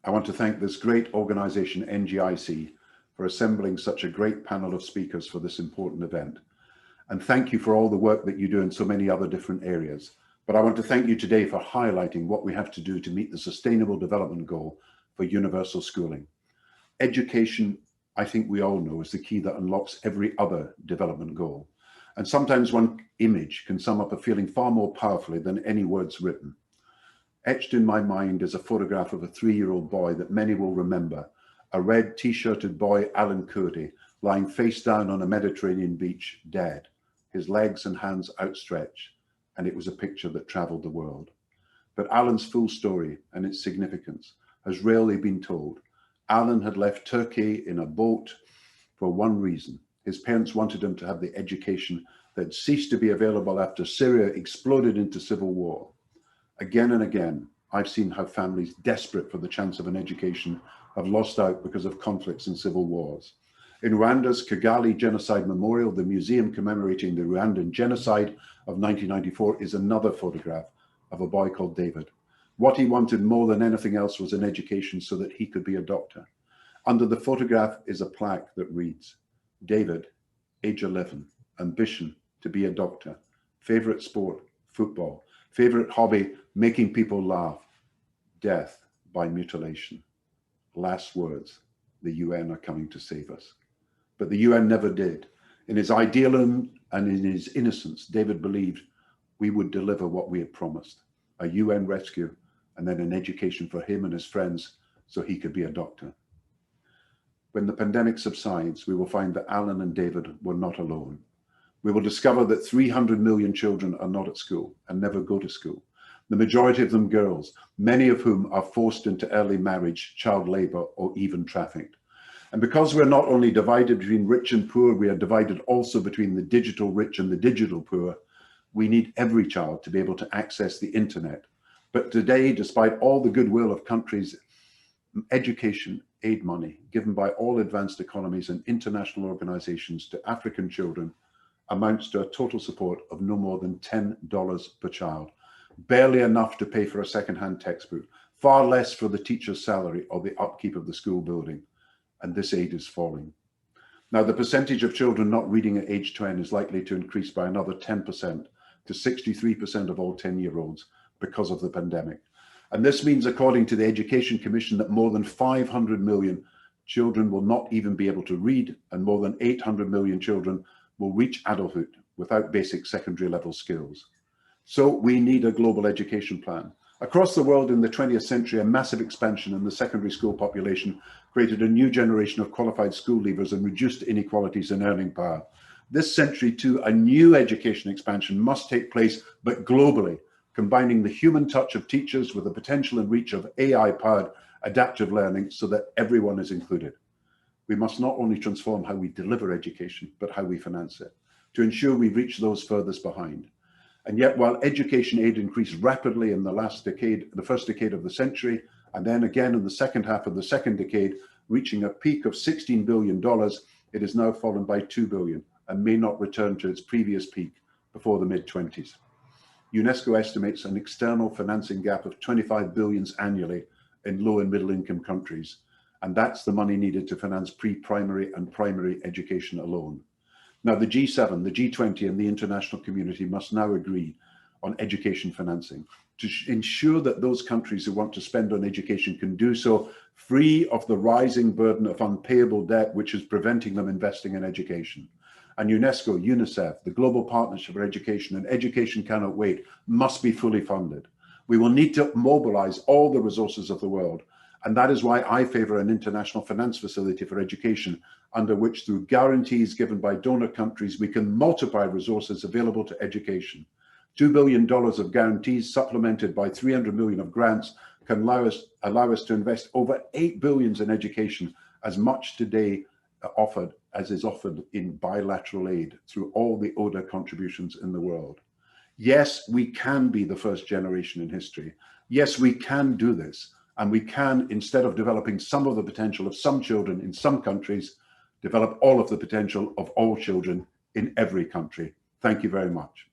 I want to thank this great organization, NGIC, for assembling such a great panel of speakers for this important event. And thank you for all the work that you do in so many other different areas. But I want to thank you today for highlighting what we have to do to meet the Sustainable Development Goal for universal schooling. Education, I think we all know, is the key that unlocks every other development goal. And sometimes one image can sum up a feeling far more powerfully than any words written. Etched in my mind is a photograph of a 3-year-old boy that many will remember, a red t-shirted boy, Alan Kurdi, lying face down on a Mediterranean beach, dead, his legs and hands outstretched, and it was a picture that traveled the world. But Alan's full story and its significance has rarely been told. Alan had left Turkey in a boat for one reason. His parents wanted him to have the education that ceased to be available after Syria exploded into civil war. Again and again, I've seen how families desperate for the chance of an education have lost out because of conflicts and civil wars. In Rwanda's Kigali Genocide Memorial, the museum commemorating the Rwandan genocide of 1994 is another photograph of a boy called David. What he wanted more than anything else was an education so that he could be a doctor. Under the photograph is a plaque that reads, David, age 11, ambition to be a doctor, favorite sport, football, favorite hobby, making people laugh, death by mutilation. Last words, the UN are coming to save us. But the UN never did. In his idealism and in his innocence, David believed we would deliver what we had promised, a UN rescue, and then an education for him and his friends so he could be a doctor. When the pandemic subsides, we will find that Alan and David were not alone. We will discover that 300 million children are not at school and never go to school. The majority of them girls, many of whom are forced into early marriage, child labor, or even trafficked. And because we're not only divided between rich and poor, we are divided also between the digital rich and the digital poor. We need every child to be able to access the internet. But today, despite all the goodwill of countries, education aid money given by all advanced economies and international organizations to African children amounts to a total support of no more than $10 per child, barely enough to pay for a second-hand textbook, far less for the teacher's salary or the upkeep of the school building. And this aid is falling. Now, the percentage of children not reading at age 10 is likely to increase by another 10% to 63% of all 10-year-olds because of the pandemic. And this means, according to the Education Commission, that more than 500 million children will not even be able to read, and more than 800 million children will reach adulthood without basic secondary level skills. So we need a global education plan. Across the world in the 20th century, a massive expansion in the secondary school population created a new generation of qualified school leavers and reduced inequalities in earning power. This century too, a new education expansion must take place, but globally, combining the human touch of teachers with the potential and reach of AI-powered adaptive learning so that everyone is included. We must not only transform how we deliver education, but how we finance it, to ensure we reach those furthest behind. And yet, while education aid increased rapidly in the first decade of the century, and then again in the second half of the second decade, reaching a peak of $16 billion, it has now fallen by $2 billion and may not return to its previous peak before the mid-20s. UNESCO estimates an external financing gap of 25 billion annually in low and middle income countries. And that's the money needed to finance pre-primary and primary education alone. Now, the G7, the G20 and the international community must now agree on education financing to ensure that those countries who want to spend on education can do so free of the rising burden of unpayable debt, which is preventing them investing in education. And UNESCO, UNICEF, the Global Partnership for Education and Education Cannot Wait must be fully funded. We will need to mobilize all the resources of the world. And that is why I favor an international finance facility for education, under which, through guarantees given by donor countries, we can multiply resources available to education. $2 billion of guarantees supplemented by 300 million of grants can allow us to invest over 8 billion in education, as much today offered as is offered in bilateral aid through all the ODA contributions in the world. Yes, we can be the first generation in history. Yes, we can do this. And we can, instead of developing some of the potential of some children in some countries, develop all of the potential of all children in every country. Thank you very much.